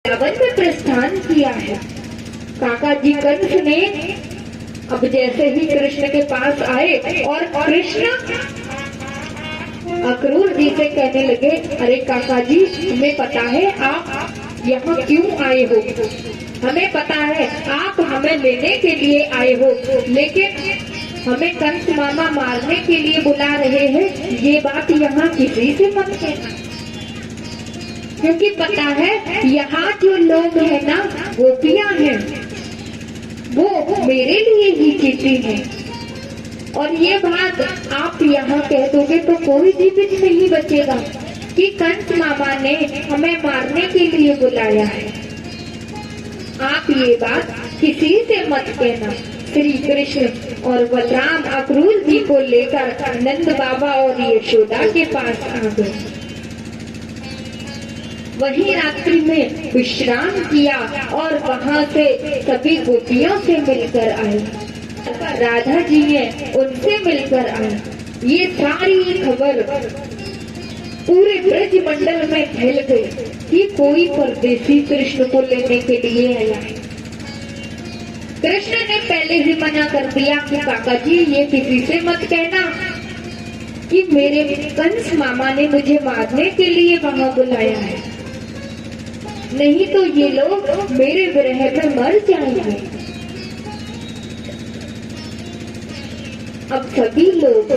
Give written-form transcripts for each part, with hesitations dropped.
वृंदावन में प्रस्थान किया है। काका जी कंस ने अब जैसे ही कृष्ण के पास आए और कृष्ण अक्रूर जी से कहने लगे, अरे काका जी, हमें पता है आप यहाँ क्यों आए हो, हमें पता है आप हमें लेने के लिए आए हो, लेकिन हमें कंस मामा मारने के लिए बुला रहे हैं, ये बात यहाँ किसी से मत कहना, क्योंकि पता है यहाँ जो लोग हैं ना, गोपियां हैं, वो मेरे लिए ही जीती हैं, और ये बात आप यहाँ कह दोगे तो कोई जीवित नहीं बचेगा कि कंस मामा ने हमें मारने के लिए बुलाया है। आप ये बात किसी से मत कहना। श्री कृष्ण और बलराम अक्रूर जी को लेकर नंद बाबा और यशोदा के पास आ गए। वहीं रात्रि में विश्राम किया और वहाँ से सभी गोपियों से मिलकर आए। राधा जी हैं, उनसे मिलकर आए। ये सारी खबर पूरे ब्रज मंडल में फैल गई कि कोई परदेसी कृष्ण को लेने के लिए आया है। कृष्ण ने पहले ही मना कर दिया कि काका जी, ये किसी से मत कहना कि मेरे कंस मामा ने मुझे मारने के लिए वहाँ बुलाया है, नहीं तो ये लोग मेरे विरह में मर जाएंगे। अब सभी लोग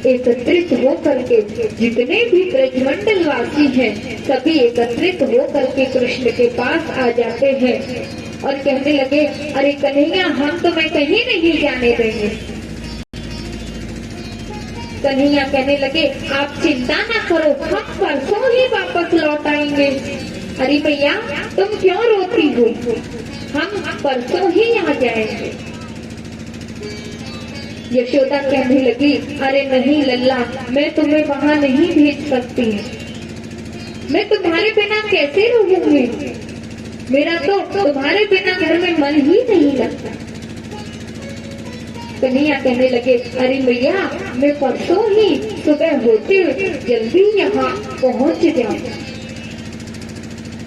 एकत्रित होकर के, जितने भी ब्रजमंडल वासी हैं, सभी एकत्रित होकर के कृष्ण के पास आ जाते हैं और कहने लगे, अरे कन्हैया, हम तुम्हें कहीं नहीं जाने देंगे। कन्हैया कहने लगे, आप चिंता ना करो, हम परसों ही वापस लौट आएंगे। अरे भैया, तुम क्यों रोती हो, हम परसों ही यहाँ जाएंगे। यशोदा कहने लगी, अरे नहीं लल्ला, मैं तुम्हें वहाँ नहीं भेज सकती, मैं तुम्हारे बिना कैसे रहूंगी, मेरा तो तुम्हारे बिना घर में मन ही नहीं लगता। कन्हैया कहने लगे, अरे भैया, मैं परसों ही सुबह होते जल्दी यहाँ पहुँच जाऊँ।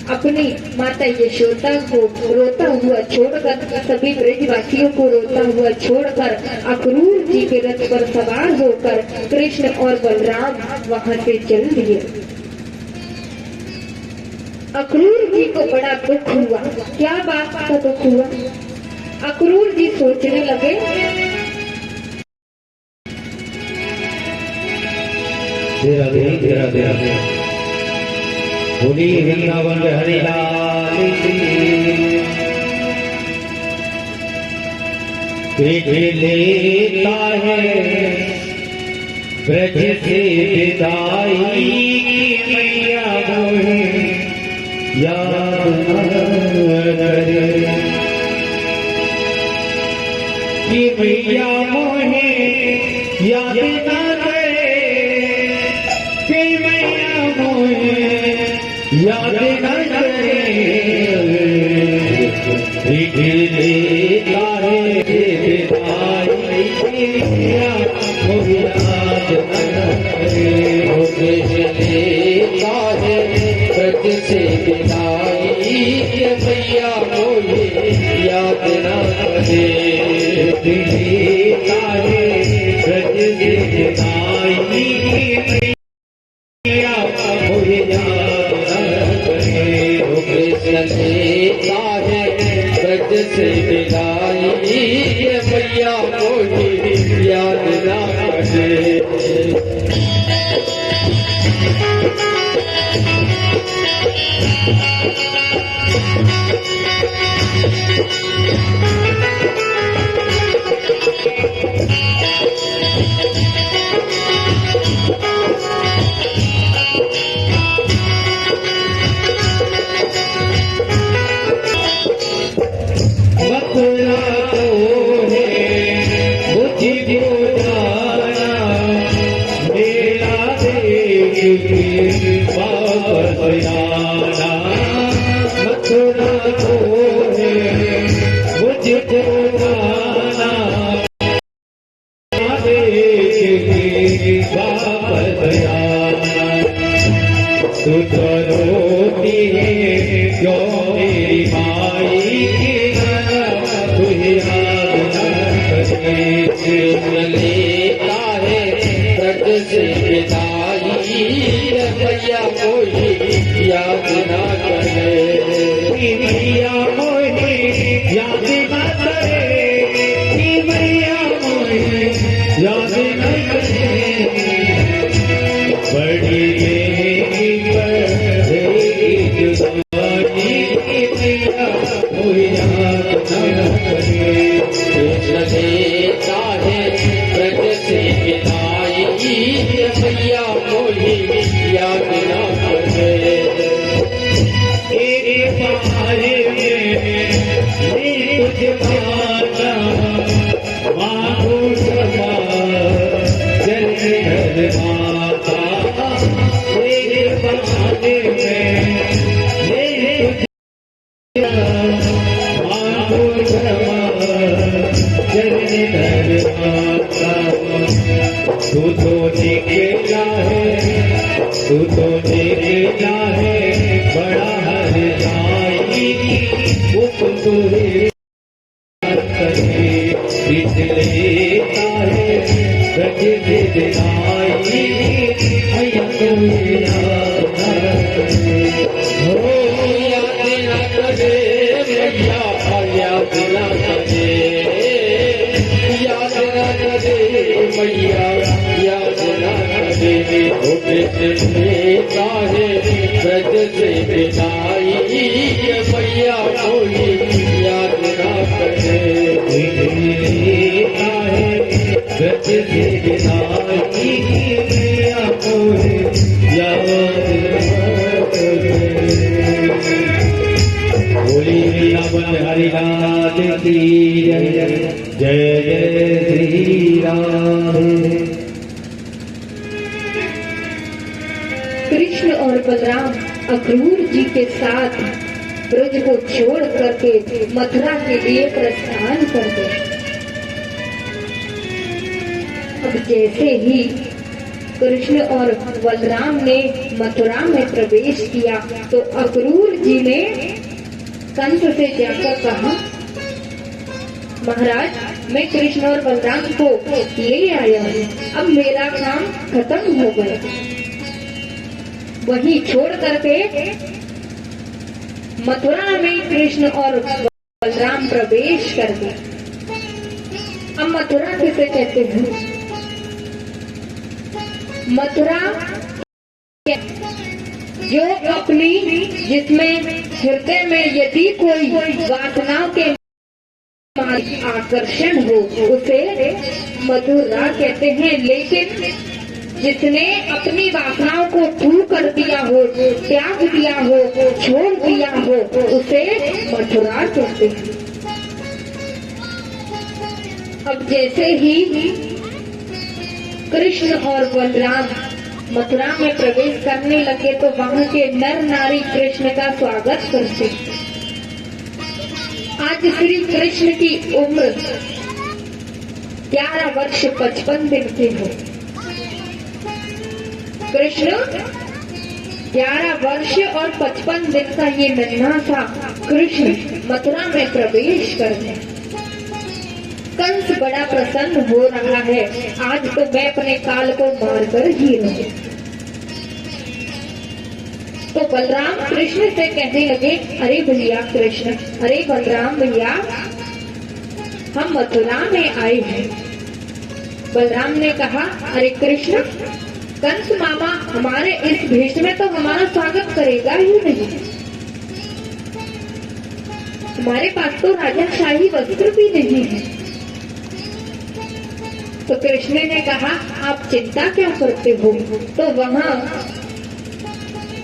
अपनी माता यशोदा को रोता हुआ छोड़कर, सभी ब्रजवासियों को रोता हुआ छोड़कर अक्रूर जी के रथ पर सवार होकर कृष्ण और बलराम वहाँ से चल दिए। अक्रूर जी को बड़ा दुख हुआ। क्या बात का दुख हुआ? अक्रूर जी सोचने लगे, धीरे बोली वृंदावन हरि लाल की। लेता है ब्रज से विदाई की मैया मोहे याद करे, कि मैया मोहे याद न करे, कि मैया मोहे याद न करे। लेता है विदाई की मैया मोहे याद न करे, लेता है ब्रज से विदाई की मैया मोहे याद न करे, लेता है ब्रज से विदाई की मैया मोहे याद न करे। लेता है ब्रज से विदाई की मैया मोहे याद न करे। तो रोती है क्यों से विदाई भैया कोई याद ना करे, मैया मोहे याद न करे, मैया मोहे याद न करे, बड़ी देवी पर मैया मोहे याद न करे। कृष्ण देता है ब्रज से विदाई भैया कोई याद ना करे। एक बारे में तुझे माता मांगू समा जल माता, एक बारे में मांगू समा जल माता। तू तो निकला है, तू तो निकला है बड़ा हर जाई, उपतुरे लेता है ब्रज विदाई, भैया कोई याद याद ना करे भैया याद ना करे, याद ना करे भैया याद ना करे। लेता है ब्रज से विदाई भैया कोई याद ना करे। लेता है ब्रज विदाई, भैया कोई याद न करे। बोली वृंदावन हरिलाल की जय, जय जय श्री राम। कृष्ण और बलराम अक्रूर जी के साथ ब्रज को छोड़ करके मथुरा के लिए प्रस्थान कर गए। अब जैसे ही कृष्ण और बलराम ने मथुरा में प्रवेश किया तो अक्रूर जी ने कंस से जाकर कहा, महाराज मैं कृष्ण और बलराम को ले आया हूँ, अब मेरा काम खत्म हो गया। वहीं छोड़ करके मथुरा में कृष्ण और बलराम प्रवेश कर गए। अब मथुरा किसे कहते हैं? मथुरा जो अपनी जिसमें हृदय में यदि कोई वासनाओं के आकर्षण हो उसे मथुरा कहते हैं, लेकिन जिसने अपनी वासनाओं को दूर कर दिया हो, त्याग दिया हो, छोड़ दिया हो उसे मथुरा कहते हैं। अब जैसे ही कृष्ण और बलराम मथुरा में प्रवेश करने लगे तो वहाँ के नर नारी कृष्ण का स्वागत करते। आज श्री कृष्ण की उम्र 11 वर्ष 55 दिन की हो। कृष्ण 11 वर्ष और 55 दिन का ये नन्हा सा कृष्ण मथुरा में प्रवेश करते। कंस बड़ा प्रसन्न हो रहा है, आज तो मैं अपने काल को मारकर ही रहूं। तो बलराम कृष्ण से कहने लगे, अरे भैया कृष्ण, अरे बलराम भैया, हम मथुरा में आए हैं। बलराम ने कहा, अरे कृष्ण, कंस मामा हमारे इस भेष में तो हमारा स्वागत करेगा ही नहीं। हमारे पास तो राजाशाही वस्त्र भी नहीं है। तो कृष्ण ने कहा, आप चिंता क्या करते हो? तो वहाँ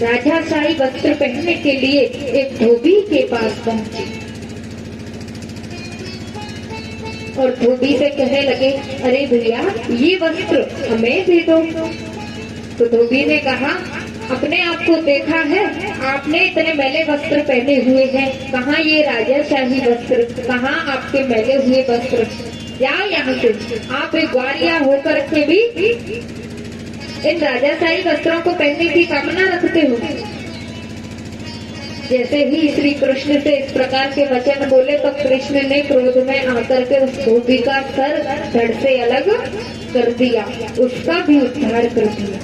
राजाशाही वस्त्र पहनने के लिए एक धोबी के पास पहुंचे और धोबी से कहने लगे, अरे भैया ये वस्त्र हमें दे दो। तो धोबी ने कहा, अपने आप को देखा है? आपने इतने मैले वस्त्र पहने हुए हैं, कहाँ ये राजाशाही वस्त्र, कहाँ आपके मैले हुए वस्त्र? या यहाँ से आप एक ग्वालिया होकर के भी इन राजाशाही वस्त्रों को पहनने की कामना रखते हो। जैसे ही श्री कृष्ण से इस प्रकार के वचन बोले तो कृष्ण ने क्रोध में आकर के उस धोबी का सर धड़ से अलग कर दिया, उसका भी उद्धार कर दिया।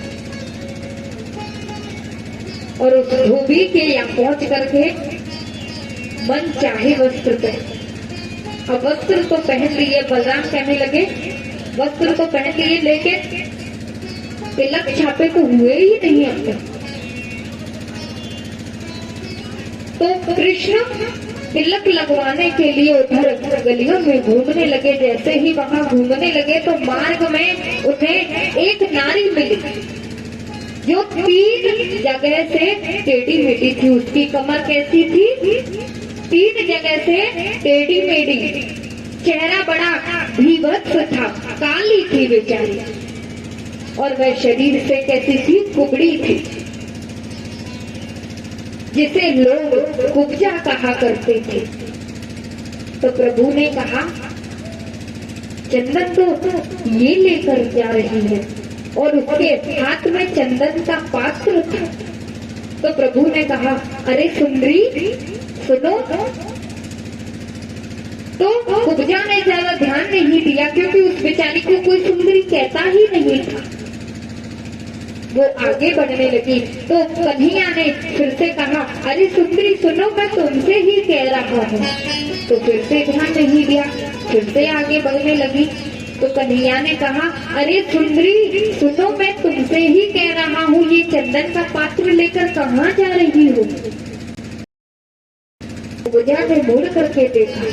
और उस धोबी के यहाँ पहुंच करके मन चाहे वस्त्र पहन। अब वस्त्र तो पहन लिए, बलराम कहने लगे वस्त्र तो पहन लिए, लेकिन तिलक छापे तो हुए ही नहीं अपने। तो कृष्ण तिलक लगवाने के लिए उधर गलियों में घूमने लगे। जैसे ही वहां घूमने लगे तो मार्ग में उन्हें एक नारी मिली जो 3 जगह से टेढ़ी मेढ़ी थी। उसकी कमर कैसी थी? 3 जगह से टेढ़ी मेढ़ी, चेहरा बड़ा भीभत्स था, काली थी बेचारी, और वह शरीर से कैसी थी? कुबड़ी थी, जिसे लोग कुब्जा कहा करते थे। तो प्रभु ने कहा चंदन तो ये लेकर जा रही है, और उसके हाथ में चंदन का पात्र था। तो प्रभु ने कहा अरे सुंदरी सुनो। तो कुब्जा ने ज्यादा ध्यान नहीं दिया, क्योंकि उस बेचारी को कोई सुंदरी कहता ही नहीं था। वो आगे बढ़ने लगी तो कन्हैया ने फिर से कहा अरे सुंदरी सुनो, मैं तुमसे ही कह रहा हूँ। तो फिर से ध्यान नहीं दिया, फिर से आगे बढ़ने लगी। तो कन्हैया ने कहा अरे सुंदरी सुनो, मैं तुमसे ही कह रहा हूँ, ये चंदन का पात्र लेकर कहाँ जा रही हो? कुब्जा ने मुड़ करके देखा।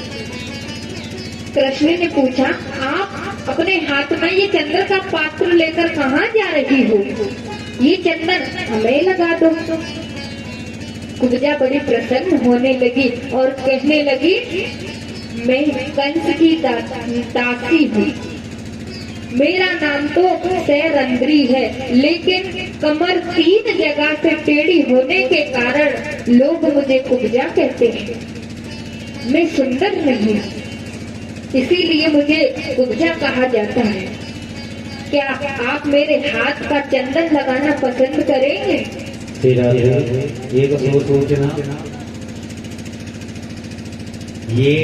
कृष्ण ने पूछा आप अपने हाथ में ये चंदन का पात्र लेकर कहाँ जा रही हो? ये चंदन हमें लगा दो। कुब्जा बड़ी प्रसन्न होने लगी और कहने लगी मैं कंस की दासी हूँ, मेरा नाम तो सैरंद्री है, लेकिन कमर 3 जगह से टेढ़ी होने के कारण लोग मुझे कुब्जा कहते हैं। मैं सुंदर नहीं, इसीलिए मुझे कुब्जा कहा जाता है। क्या आप मेरे हाथ का चंदन लगाना पसंद करेंगे? ये तो सोचना, ये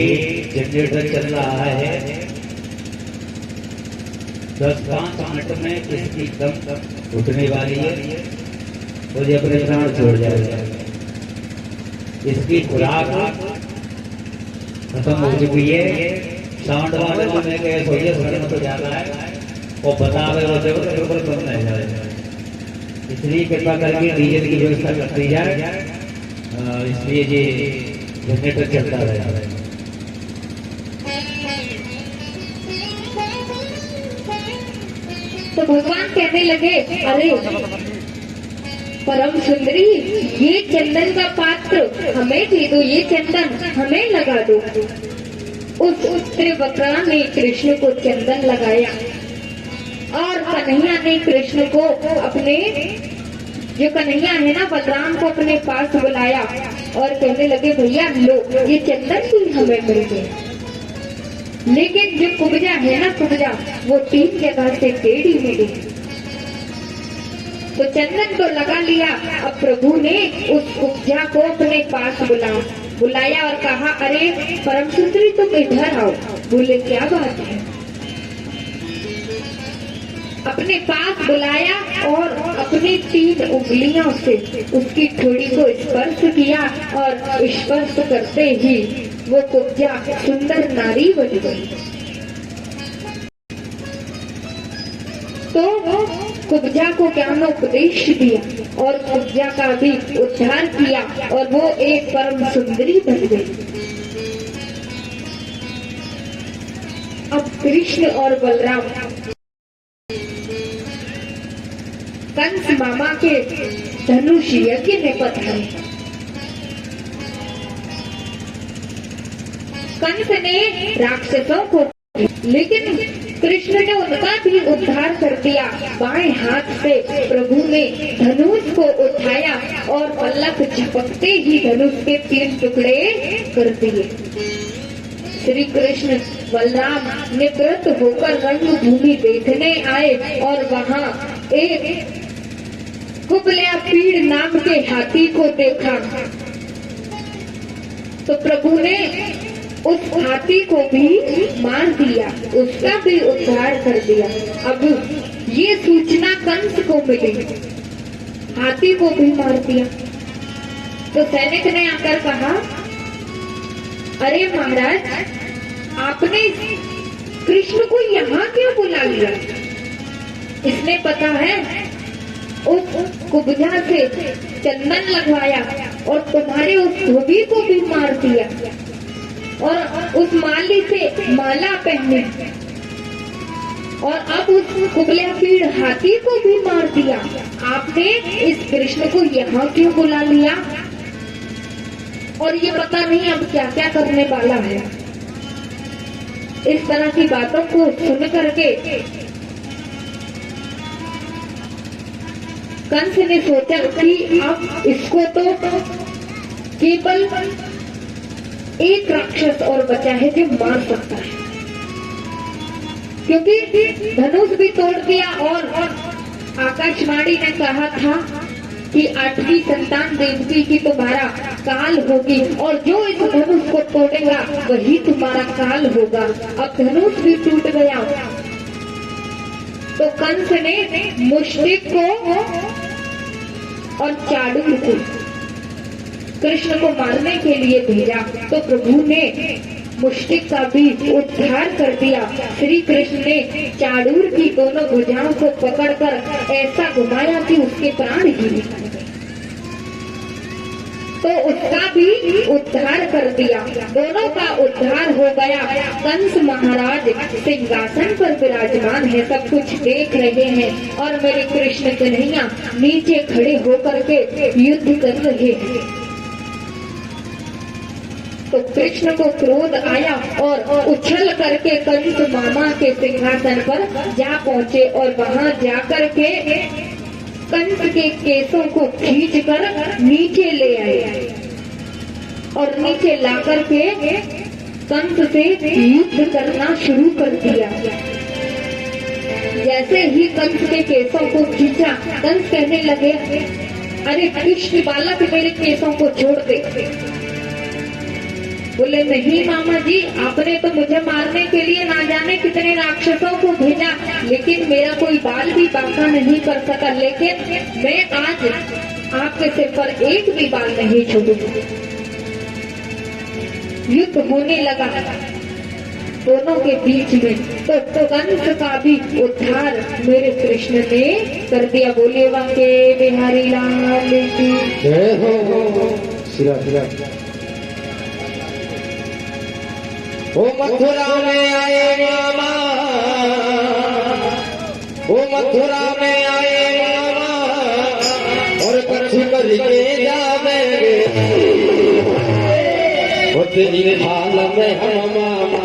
जनरेटर चल रहा है, 10-5 मिनट में इसकी दम उठने वाली है और ये अपने प्राण छोड़ जाएगा। इसकी खुराक खत्म हो चुकी है। साउंड वाले में गए सोचे तो जाता है और बतावे वो जब बिल्कुल बंद नहीं जाएगा। इसलिए कृपा करके डीजल की व्यवस्था कर दी जाए, इसलिए ये जनरेटर चलता रहेगा। तो भगवान कहने लगे अरे परम सुंदरी, ये चंदन का पात्र हमें दे दो, ये चंदन हमें लगा दो। उस त्रिवक्रा ने कृष्ण को चंदन लगाया और कन्हैया ने कृष्ण को अपने, जो कन्हैया है ना, बलराम को अपने पास बुलाया और कहने लगे भैया लो ये चंदन भी हमें मिल गया। लेकिन जो कुब्जा है ना, कुब्जा वो 3 जगह से टेढ़ी मेढ़ी। तो चंदन तो लगा लिया। अब प्रभु ने उस कुब्जा को अपने पास बुलाया और कहा अरे परम सुंदरी तुम इधर आओ। बोले क्या बात है? अपने पास बुलाया और अपनी 3 उंगलियों से उसकी ठोड़ी को स्पर्श किया और स्पर्श करते ही वो कुब्जा सुंदर नारी बन गई। तो कुब्जा को ज्ञानोपदेश दिया और कुब्जा का भी उद्धार किया और वो एक परम सुंदरी बन गई। अब कृष्ण और बलराम कंस मामा के धनुष यज्ञ में पधारे। कंस ने राक्षसों को, लेकिन कृष्ण ने उनका भी उद्धार कर दिया। बाएं हाथ से प्रभु ने धनुष को उठाया और पलक झपकते ही धनुष के 3 टुकड़े कर दिए। श्री कृष्ण बलराम निवृत्त होकर रंगभूमि देखने आए और वहाँ एक कुबल्या पीड़ नाम के हाथी को देखा। तो प्रभु ने उस हाथी को भी मार दिया, उसका भी उद्धार कर दिया। अब ये सूचना कंस को मिली, हाथी को भी मार दिया। तो सैनिक ने आकर कहा, अरे महाराज, आपने कृष्ण को यहाँ क्यों बुला लिया? इसने पता है उस कुब्जा से चंदन लगवाया और तुम्हारे उस धोबी को भी मार दिया और उस माली से माला पहने और अब उस कुबले पीड़ हाथी को भी मार दिया। आपने इस कृष्ण को यहाँ क्यों बुला लिया? और ये पता नहीं अब क्या क्या करने वाला है। इस तरह की बातों को सुन करके कंस ने सोचा कि अब इसको तो केवल एक राक्षस और बचा है जो मार सकता है, क्योंकि धनुष भी तोड़ दिया और आकाशवाणी ने कहा था कि 8वीं संतान देवकी की तुम्हारा काल होगी और जो इस धनुष को तोड़ेगा वही तुम्हारा काल होगा। अब धनुष भी टूट गया तो कंस ने मुष्टिक को और चाडूर को कृष्ण को मारने के लिए भेजा। तो प्रभु ने मुष्टिक का भी उद्धार कर दिया। श्री कृष्ण ने चाडूर की दोनों भुजाओं को पकड़कर ऐसा घुमाया कि उसके प्राण ही निकल गए, तो उसका भी उद्धार कर दिया। दोनों का उद्धार हो गया। कंस महाराज सिंहासन पर विराजमान है, सब कुछ देख रहे हैं और मेरे कृष्ण कन्हैया नीचे खड़े होकर के युद्ध कर रहे हैं। तो कृष्ण को क्रोध आया और उछल करके कंस मामा के सिंहासन पर जा पहुंचे और वहां जाकर के कंस के केसों को खींचकर नीचे ले आए और नीचे लाकर के कंस से युद्ध करना शुरू कर दिया। जैसे ही कंस के केसों को खींचा, कंस कहने लगे, अरे कृष्ण बालक मेरे केसों को छोड़ दे। बोले, नहीं मामा जी, आपने तो मुझे मारने के लिए ना जाने कितने राक्षसों को भेजा, लेकिन मेरा कोई बाल भी बांका नहीं कर सका, लेकिन मैं आज आपके सिर पर एक भी बाल नहीं छोड़ूंगा। युद्ध होने लगा दोनों के बीच में। तो कंस का भी उद्धार मेरे कृष्ण ने कर दिया। बोले वाके बिहारी लाल की जय हो। सिरा सिरा ओ मथुरा में आए मामा, ओ मथुरा में आए मामा और कछु करके जावे वो तेरी हाल में हम मामा,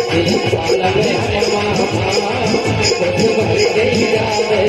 तेरी हाल में हम मामा कछु करके जावे।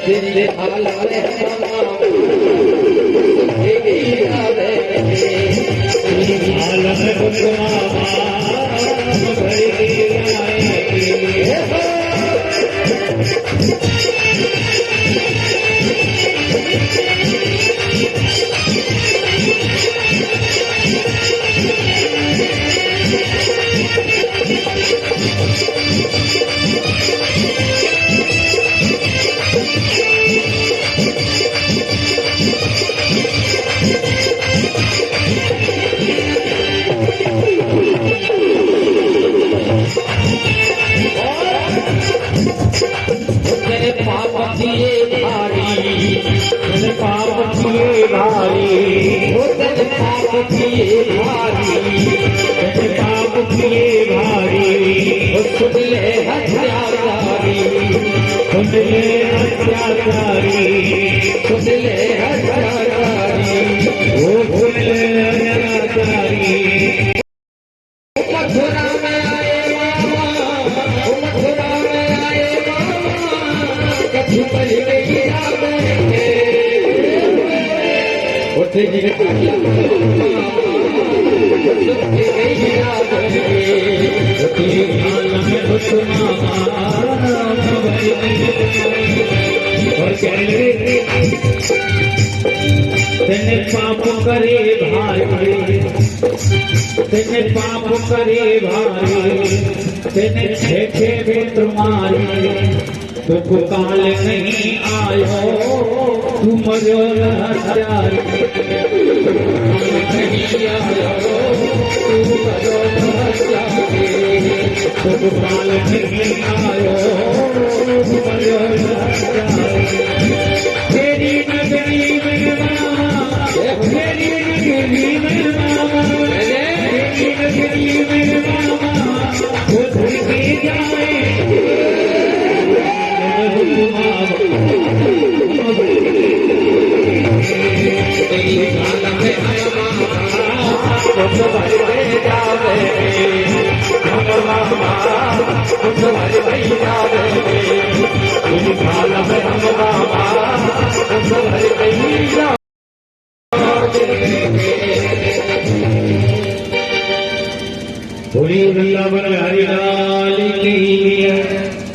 तेरे हाल में पाप दिए भारी, पाप पाप किए भारी, मैंने पाप किए भारी, सुन ले हत्याचारी, सुन ले हत्याचारी, सुन ले हत्याचारी। ओ सुन ले हत्याचारी। मथुरा में आए मामा, मथुरा में आए मामा, कभी पल गई याद है। उठे जी ने किया गई याद है। और तेने पाप करे भारी, तेने पाप करे भारी, तेने छे पुत्र मारे, दुख काल नहीं आयो, तू मरो हत्यारी। नहीं आयो तू करो हत्यारी, दुख काल नहीं आयो, तू मरो हत्यारी। तेरी नगरी में मामा, तेरी नगरी में मामा, तेरी नगरी में मामा, उधर के जाए तेरी गाल में कुछ भर दे जावे, मामा कुछ भर दे जावे। तेरी गाल में हम मामा कुछ भर दे जावे। बोलिए वृंदावन हरि लाल की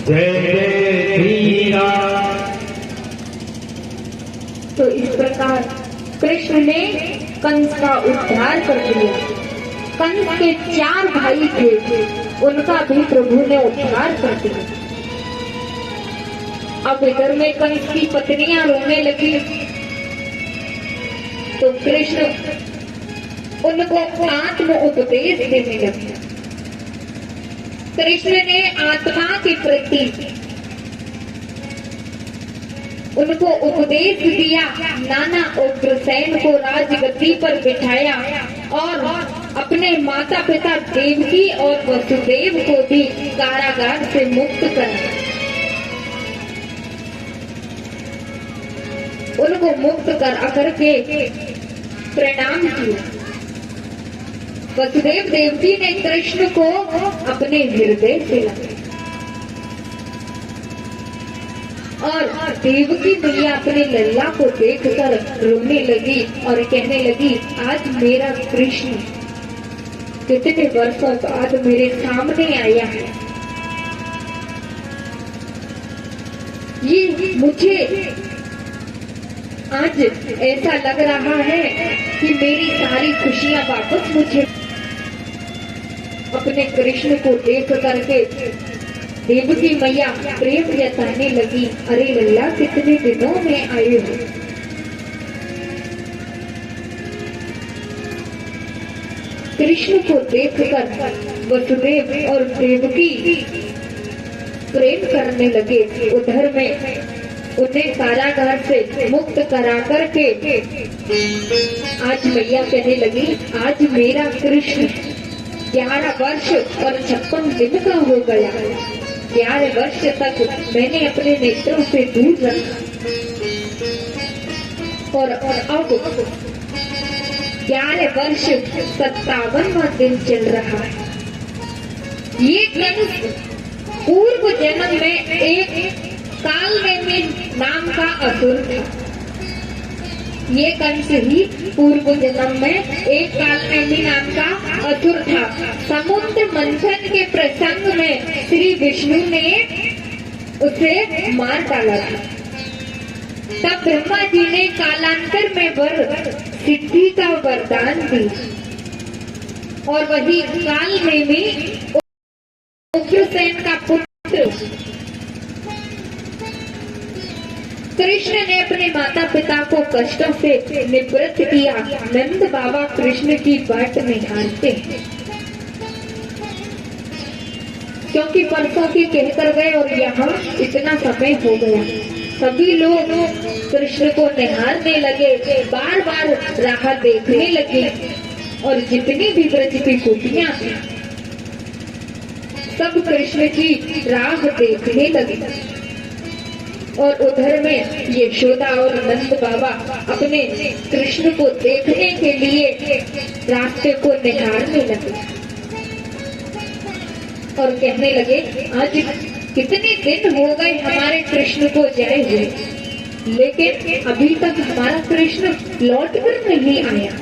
जय जय श्री राम। तो इस प्रकार कृष्ण ने कंस का उद्धार कर दिया। कंस के 4 भाई थे, उनका भी प्रभु ने उद्धार कर दिया। अब इधर में कंस की पत्नियां रोने लगी तो कृष्ण उनको आत्म उपदेश देने लगे। कृष्ण ने आत्मा के प्रति उनको उपदेश दिया। नाना उग्रसेन को राजगद्दी पर बिठाया और अपने माता पिता देवकी और वसुदेव को भी कारागार से मुक्त करा। उनको मुक्त करा करके प्रणाम किया। वसुदेव देवकी ने कृष्ण को अपने हृदय से लगाया और देवकी मैया अपने लल्ला को देखकर रोने लगी और कहने लगी, आज मेरा कृष्ण कितने वर्षों बाद मेरे सामने आया है। ये मुझे आज ऐसा लग रहा है कि मेरी सारी खुशियां वापस मुझे। अपने कृष्ण को देख करके देवकी मैया प्रेम जताने लगी, अरे लल्ला कितने दिनों में आए हो। कृष्ण को देखकर वसुदेव और देवकी प्रेम करने लगे। उधर में उन्हें कारागार से मुक्त करा करके आज मैया कहने लगी, आज मेरा कृष्ण 11 वर्ष और 56 दिन का हो गया। 11 वर्ष तक मैंने अपने नेत्रों से दूर रखा और अब 11 वर्ष 57वां दिन चल रहा है। ये कंस पूर्व जन्म में एक कालनेमी नाम का असुर था। ये कंस ही पूर्व जन्म में एक कालनेमी नाम का असुर था। समुद्र मंथन के प्रसंग में श्री विष्णु ने उसे मार डाला था। तब ब्रह्मा जी ने कालांतर में वर सिद्धि का वरदान दिया और वही कालनेमी उग्रसेन का पुत्र कृष्ण ने अपने माता पिता को कष्टों से निवृत्त किया। नंद बाबा कृष्ण की बाट निहारते हैं क्योंकि परसों की कहकर गए और यहाँ इतना समय हो गया। सभी लोग कृष्ण को निहारने लगे, बार बार राह देखने लगे और जितनी भी ब्रज की गोपियां थी सब कृष्ण की राह देखने लगे। और उधर में यशोदा और नंद बाबा अपने कृष्ण को देखने के लिए रास्ते को निहारने लगे और कहने लगे, आज कितने दिन हो गए हमारे कृष्ण को जाए हुए, लेकिन अभी तक हमारा कृष्ण लौट कर नहीं आया।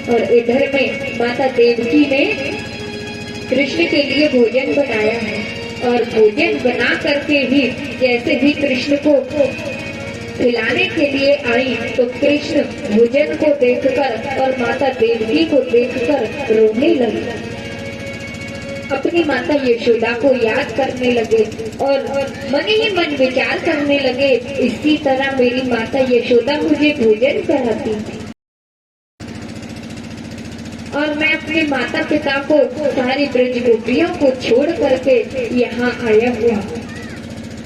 और इधर में माता देवकी ने कृष्ण के लिए भोजन बनाया है और भोजन बना करके ही जैसे ही कृष्ण को खिलाने के लिए आई तो कृष्ण भोजन को देखकर और माता देवकी को देखकर रोने लगे, अपनी माता यशोदा को याद करने लगे और मन ही मन विचार करने लगे, इसी तरह मेरी माता यशोदा मुझे भोजन कराती और मैं अपने माता पिता को, सारी ब्रज गोपियों को छोड़ करके यहाँ आया हुआ।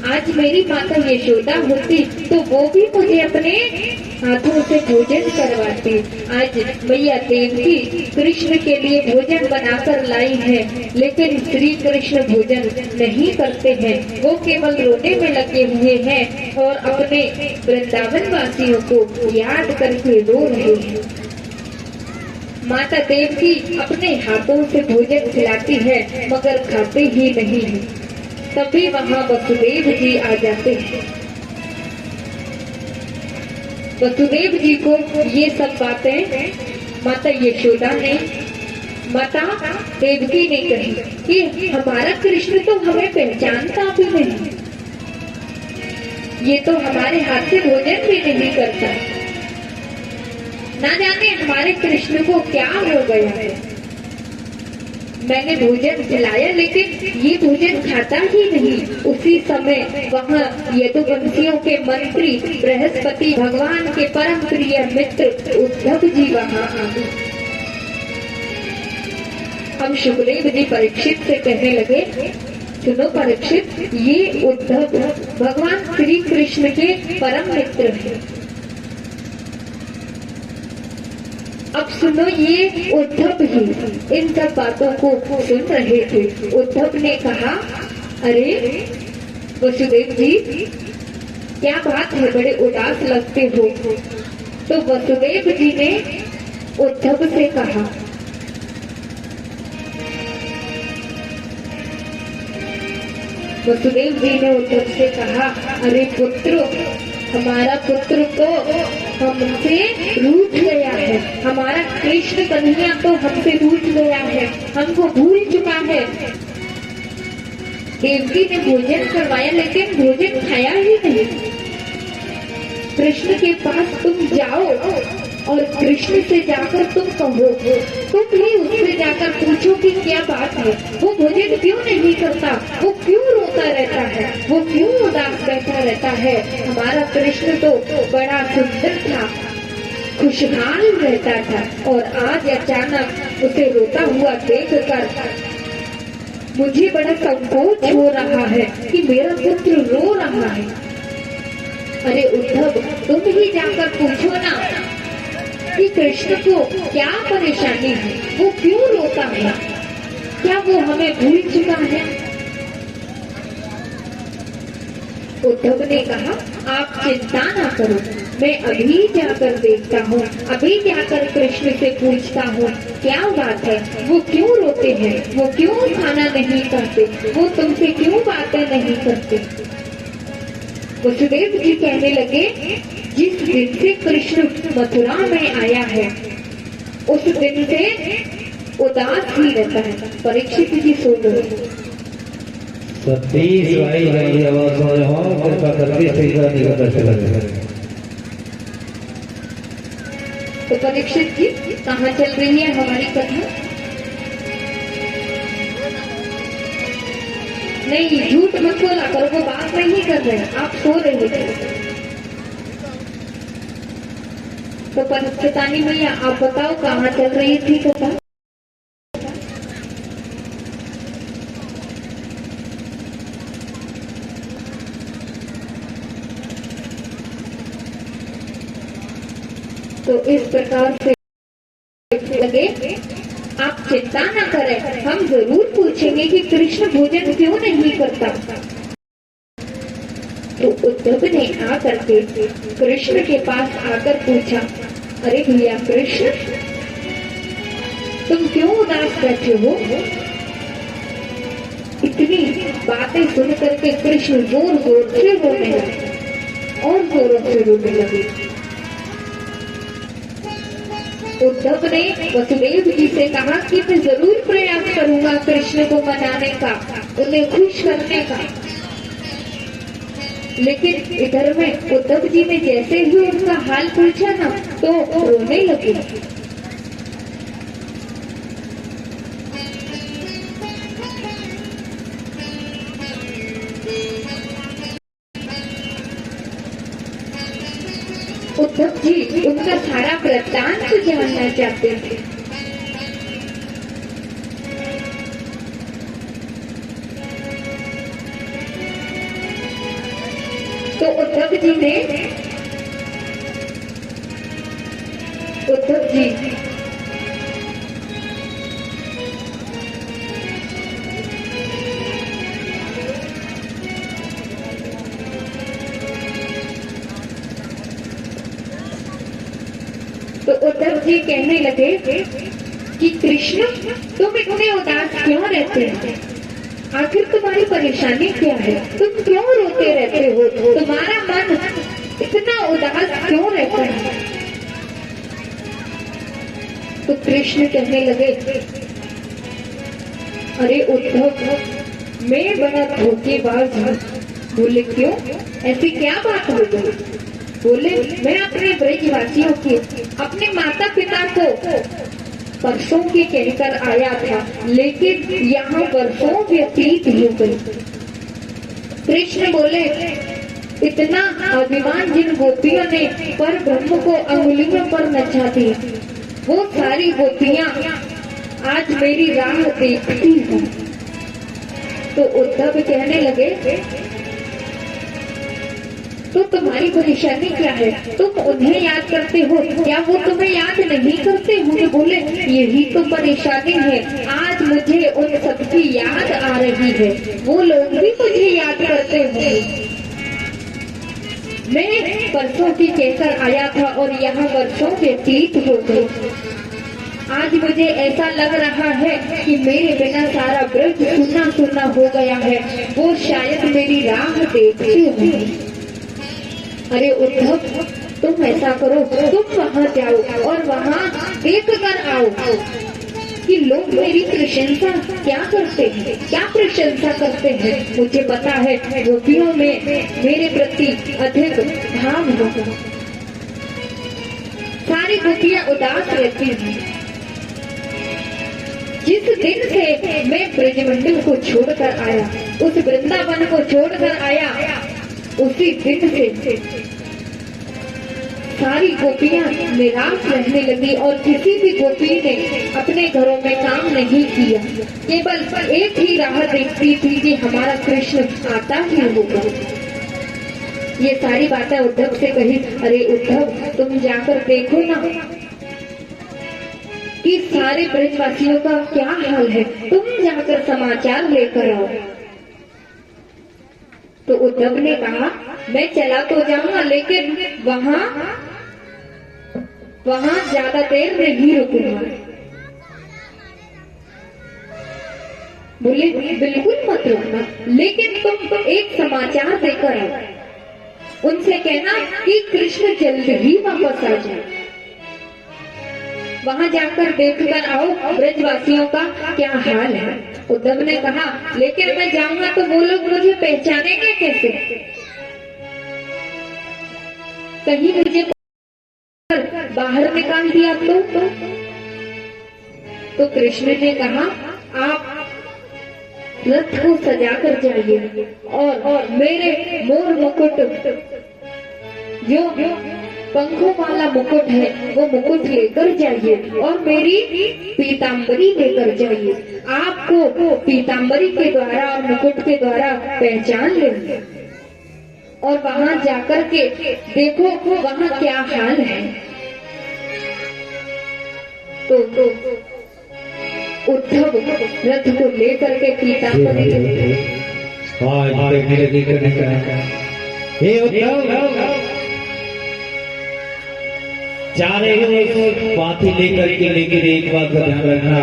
आज मेरी माता यशोदा होती तो वो भी मुझे अपने हाथों से भोजन करवाती। आज मैया देवकी कृष्ण के लिए भोजन बनाकर लाई है, लेकिन श्री कृष्ण भोजन नहीं करते हैं, वो केवल रोने में लगे हुए हैं और अपने वृंदावन वासियों को याद करके रो रहे हैं। माता देवकी अपने हाथों से भोजन खिलाती है मगर खाते ही नहीं है। तभी वहाँ वसुदेव जी आ जाते हैं। वसुदेव जी को ये सब बातें माता यशोदा ने, माता देवकी ने कही कि हमारा कृष्ण तो हमें पहचानता भी नहीं, ये तो हमारे हाथ से भोजन भी नहीं करता, ना जाने हमारे कृष्ण को क्या हो गया है। मैंने भोजन खिलाया लेकिन ये भोजन खाता ही नहीं। उसी समय वहाँ यदुवंशियों के मंत्री बृहस्पति भगवान के परम प्रिय मित्र उद्धव जी वहाँ आ गए। हम सुखदेव जी परीक्षित से कहने लगे, सुनो परीक्षित, ये उद्धव भगवान श्री कृष्ण के परम मित्र हैं। अब सुनो, ये उद्धव ही इन सब बातों को सुन रहे थे। उद्धव ने कहा, अरे वसुदेव जी, क्या बात है, बड़े उदास लगते हो। तो वसुदेव जी ने उद्धव से कहा, वसुदेव जी ने उद्धव से कहा, अरे पुत्र, हमारा पुत्र तो हमसे रूठ गया है, हमारा कृष्ण कन्हैया तो हमसे रूठ गया है, हमको भूल चुका है। देवकी ने भोजन करवाया लेकिन भोजन खाया ही नहीं। कृष्ण के पास तुम जाओ और कृष्ण से जाकर तुम कहो, तुम ही उससे जाकर पूछो कि क्या बात है, वो भोजन क्यों नहीं करता, वो क्यों रोता रहता है, वो क्यों उदास बैठा रहता है। हमारा कृष्ण तो बड़ा सुंदर था, खुशहाल रहता था और आज अचानक उसे रोता हुआ देखकर मुझे बड़ा संकोच हो रहा है कि मेरा पुत्र रो रहा है। अरे उद्धव, तुम ही जाकर पूछो ना कि कृष्ण को क्या परेशानी है, वो क्यों रोता है, क्या वो हमें भूल चुका है। उद्धव ने कहा, आप चिंता ना करो, मैं अभी जाकर देखता हूँ, अभी जाकर कृष्ण से पूछता हूँ क्या बात है, वो क्यों रोते हैं, वो क्यों खाना नहीं खाते, वो तुमसे क्यों बातें नहीं करते। वसुदेव जी कहने लगे, जिस दिन से कृष्ण मथुरा में आया है उस दिन से उदास ही रहता है। परीक्षित जी सुनो, सतीश भाई मेरी आवाज सुन रहे हो, कृपा करके स्पीकर निकल चला जाए। तो परीक्षित जी, कहाँ चल रही है हमारी कथा? नहीं, झूठ मत बोला करो, वो बात नहीं कर रहे, आप सो रहे थे। तो परीक्षितानी मैया, आप बताओ कहाँ चल रही थी कथा? तो इस प्रकार से लगे, आप चिंता न करें, हम जरूर पूछेंगे कि कृष्ण भोजन क्यों नहीं करता। तो उद्धव ने आकर के कृष्ण के पास आकर पूछा, अरे भैया कृष्ण, तुम क्यों उदास बैठे हो? इतनी बातें सुन करके कृष्ण जोर जोर से रोने लगे और जोरों से रोने लगे। उद्धव ने वसुदेव जी से कहा कि मैं जरूर प्रयास करूंगा कृष्ण को मनाने का, उन्हें खुश करने का। लेकिन इधर में उद्धव जी ने जैसे ही उनका हाल पूछा ना, तो रोने लगे। उद्धव जी उनका सारा वृत्तांत जानना चाहते थे। तो उद्धव जी कहने लगे कि कृष्ण, तुम इतने उदास क्यों रहते हो? आखिर तुम्हारी परेशानी क्या है? तुम क्यों रोते रहते हो? तुम्हारा मन इतना उदास क्यों रहता है? तो कृष्ण कहने लगे, अरे उद्धव, मैं बड़ा धोखेबाज हूँ। बोले क्यों? ऐसी क्या बात हो गई? बोले, मैं अपने ब्रजवासियों के, अपने माता पिता को परसों के कहकर आया था, लेकिन यहाँ वर्षों व्यतीत हो गई। कृष्ण बोले, इतना अभिमान जिन गोपियों ने पर ब्रह्म को अंगुलियों पर नचा दी, वो सारी गोपियां आज मेरी राह देखती हैं। तो उद्धव कहने लगे, तो तुम्हारी परेशानी क्या है? तुम उन्हें याद करते हो, क्या वो तुम्हें याद नहीं करते होंगे? बोले, यही तो परेशानी है, आज मुझे उन सबकी याद आ रही है, वो लोग भी मुझे याद करते होंगे। मैं परसों की कहकर आया था और यहाँ वर्षों व्यतीत हो गए। आज मुझे ऐसा लग रहा है कि मेरे बिना सारा ब्रज सुना सुना हो गया है, वो शायद मेरी राह देखते होंगे। अरे उद्धव, तुम ऐसा करो, तुम वहाँ जाओ और वहाँ देख कर आओ कि लोग मेरी प्रशंसा क्या करते हैं, क्या प्रशंसा करते हैं। मुझे पता है गोपियों में मेरे प्रति अधिक भाव होगा। सारी गोपियां उदास रहती हैं। जिस दिन से मैं ब्रजमंडल को छोड़कर आया, उस वृंदावन को छोड़कर आया, उसी दिन से सारी गोपियां निराश रहने लगी और किसी भी गोपी ने अपने घरों में काम नहीं किया, केवल एक ही राह देखती थी कि हमारा कृष्ण आता ही होगा। ये सारी बातें उद्धव से कही। अरे उद्धव, तुम जाकर देखो ना कि सारे ब्रजवासियों का क्या हाल है, तुम जाकर समाचार लेकर आओ। तो उद्धव ने कहा, मैं चला तो जाऊंगा, लेकिन वहाँ ज्यादा देर नहीं रुकूंगा। बोले, बिल्कुल मत रुकना, लेकिन तुम एक समाचार देकर आओ। उनसे कहना कि कृष्ण जल्द ही वापस आ जाए। वहाँ जाकर देखकर आओ ब्रजवासियों का क्या हाल है। उद्धव ने कहा, लेकिन मैं जाऊंगा तो वो लोग मुझे पहचानेंगे कैसे? कहीं मुझे बाहर निकाल दिया तो कृष्ण ने कहा, आप रथ को सजाकर जाइए और मेरे मोर मुकुट, जो पंखों वाला मुकुट है, वो मुकुट लेकर जाइए और मेरी पीतांबरी लेकर जाइए। आपको पीतांबरी के द्वारा और मुकुट के द्वारा पहचान लेंगे। और वहाँ जाकर के देखो वहाँ क्या हाल है। तो उद्धव रथ को लेकर के पीताम्बरी के आज देखने लगी करने का हे उद्धव चारे पाथी लेकर के लेकिन एक बात का ध्यान रखना,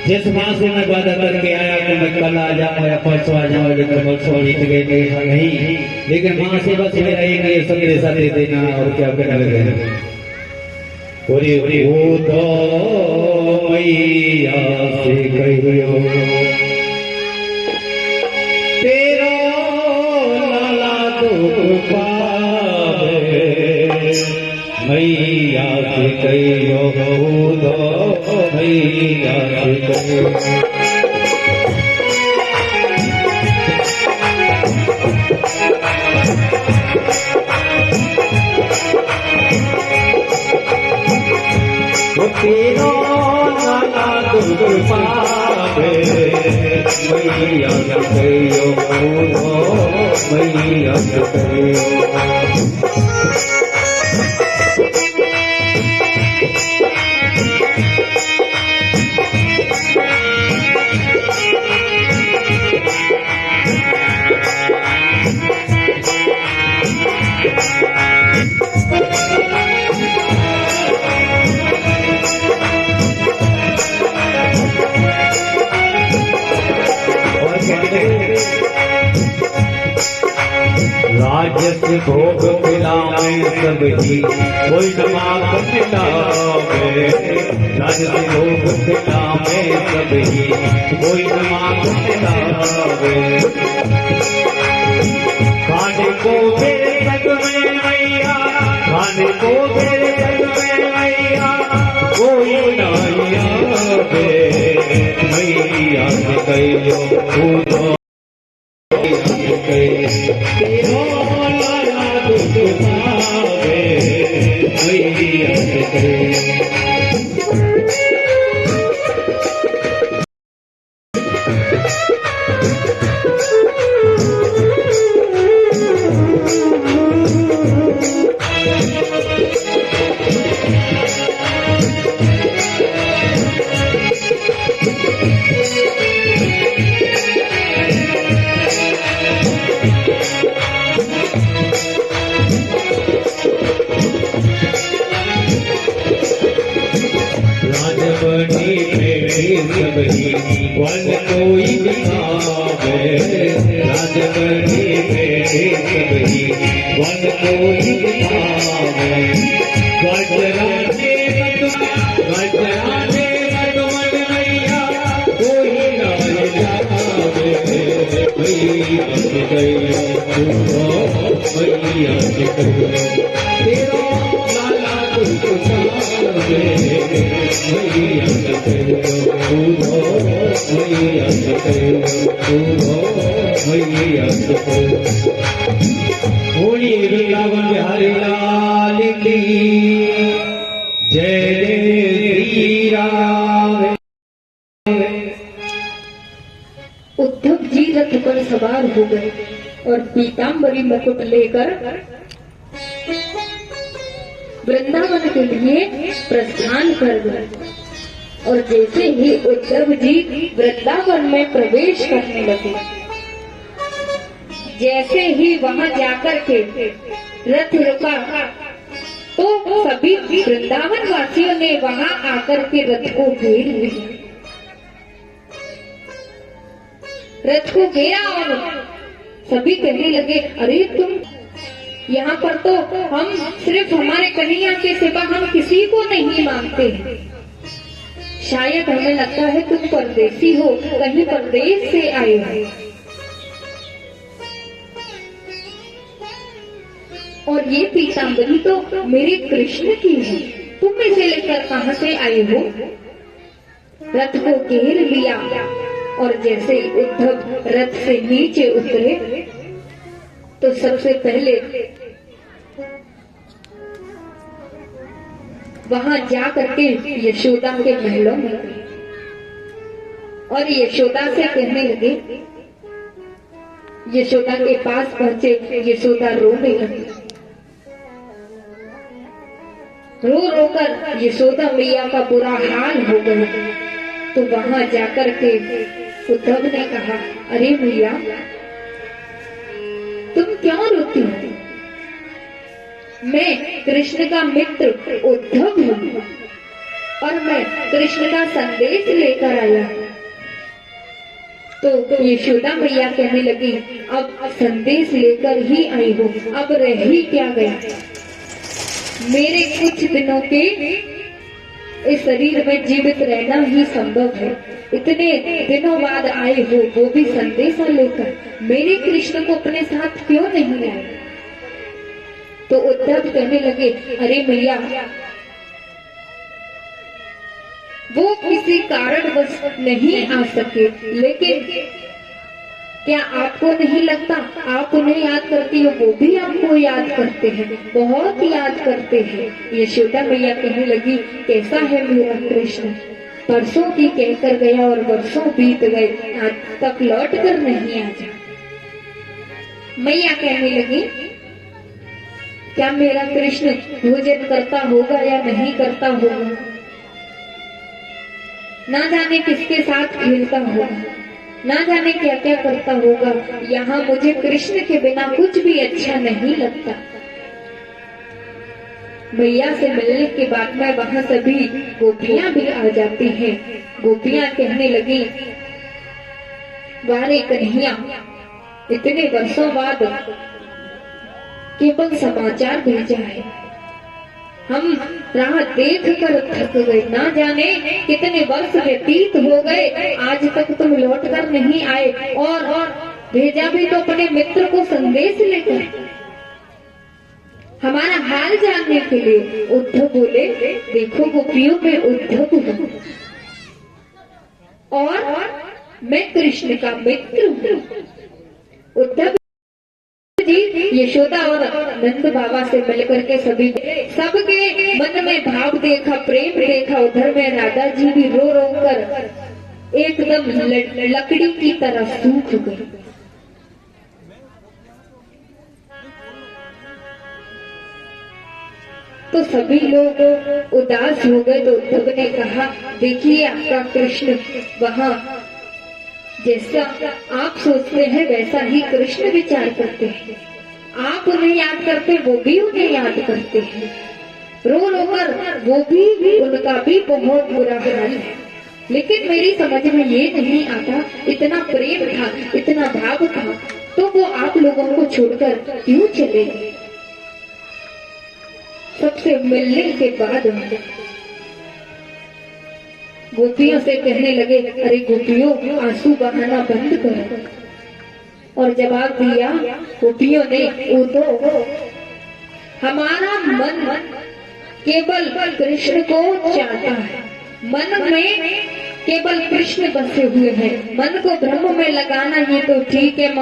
जिस माँ से मैं वादा करके आया कि मैं कल आ जाऊँ या परसों आ जाऊँ, लेकिन परसों जीत गए नहीं, लेकिन माँ से बस मेरा एक ये संदेश दे देना और क्या करना लगे। वो तो मैया से कहियो तेरा लाला दुख पावे, मैया से कहियो वो तो मैया से कहियो। तेरा लाला दुख पावे, मैया से कहियो मैया से कहियो। राजस भोग खिलावे सबही कोई दिमाग खिलावे, राजस भोग खिलावे सबही कोई दिमाग खिलावे। खाने को मेरे जग में मैया, खाने को मेरे जग में मैया कोई नहीं आवे, मैया से कहियो वो तेरा लाला दुख पावे, मैया से कहियो। राजबनी सबही वन कोई दिखावे, राजबनी सबही वन कोई दिखावे। गजराजे मधुमन मैया कोई न जावे, मैया से कहियो मैया से कहियो तेरा लाला दुख पावे, मैया से कहियो मैया से कहियो मैया से कहियो। होली वृंदावन बिहारी लाल की जय श्री राम। उद्धव जी रथ पर सवार हो गए और पीताम्बरी मुकुट लेकर वृंदावन के लिए प्रस्थान कर गए। और जैसे ही उद्धव जी वृंदावन में प्रवेश करने लगे, जैसे ही वहां जाकर के रथ रुका तो सभी वृंदावन वासियों ने वहां आकर के रथ को घेर लिया। रथ को घेरा और सभी कहने लगे, अरे तुम यहाँ पर तो हम सिर्फ हमारे कन्हैया के सिवा हम किसी को नहीं मानते हैं। शायद हमें लगता है तुम परदेसी हो, कहीं परदेश से आए हो। और ये पीताम्बरी तो मेरे कृष्ण की है, तुम इसे लेकर कहां से आए हो? रथ को घेर लिया और जैसे उद्धव रथ से नीचे उतरे तो सबसे पहले वहां जा करके यशोदा के महलों में और यशोदा से कहने लगे। यशोदा के पास पहुंचे, यशोदा रोने लगी। रो रो कर यशोदा मैया का बुरा हाल हो गया। तो वहां जाकर के उद्धव ने कहा, अरे मैया तुम क्यों रोती हो? मैं कृष्ण का मित्र उद्धव हूँ और मैं कृष्ण का संदेश लेकर आया। तो यशोदा मैया कहने लगी, अब संदेश लेकर ही आई हो, अब रह ही क्या गया? मेरे कुछ दिनों के इस शरीर में जीवित रहना ही संभव है। इतने दिनों बाद आए हो, वो भी संदेशा लेकर। मेरे कृष्ण को अपने साथ क्यों नहीं लाए? तो उद्धव कहने लगे, अरे मैया वो किसी कारणवश नहीं आ सके, लेकिन क्या आपको नहीं लगता आप उन्हें याद करती हो, वो भी आपको याद करते हैं, बहुत याद करते हैं। यशोदा मैया कहने लगी, कैसा है मेरा कृष्ण? परसों की कहकर गया और वर्षों बीत गए, आज तक लौट कर नहीं आया। मैया कहने लगी, क्या मेरा कृष्ण भोजन करता होगा या नहीं करता होगा? ना जाने किसके साथ खेलता होगा, ना जाने क्या क्या करता होगा। यहाँ मुझे कृष्ण के बिना कुछ भी अच्छा नहीं लगता। मैया से मिलने के बाद में वहाँ सभी गोपियां भी आ जाती हैं। गोपियां कहने लगी, वारे कन्हैया, इतने वर्षों बाद केवल समाचार भेजा है, हम राह देख कर थक गए। ना जाने कितने वर्ष व्यतीत हो गए, आज तक तुम लौट कर नहीं आए, और भेजा भी तो अपने मित्र को संदेश लेकर, हमारा हाल जानने के लिए। उद्धव बोले, देखो गोपियों में उद्धव हूँ और मैं कृष्ण का मित्र हूँ। उद्धव जी यशोदा और नंद बाबा से मिलकर के सबके मन में भाव देखा, प्रेम देखा। उधर में राधा जी भी रो रो कर एकदम लकड़ी की तरह सूख गई। तो सभी लोग उदास हो गए। तो उद्धव ने कहा, देखिए आपका कृष्ण वहाँ जैसा आप सोचते हैं वैसा ही कृष्ण विचार करते हैं। आप उन्हें याद करते, वो भी उन्हें याद करते हैं। रो रो कर वो भी, उनका भी बहुत बुरा हाल है। लेकिन मेरी समझ में ये नहीं आता, इतना प्रेम था, इतना भाव था, तो वो आप लोगों को छोड़कर क्यों चले गए? सबसे मिलने के बाद गोपियों से कहने लगे, अरे गोपियों, आंसू बहाना बंद करो। और जवाब दिया गोपियों ने, वो तो हमारा मन केवल कृष्ण को चाहता है, मन में केवल कृष्ण बसे हुए हैं। मन को ब्रह्म में लगाना ये तो ठीक है,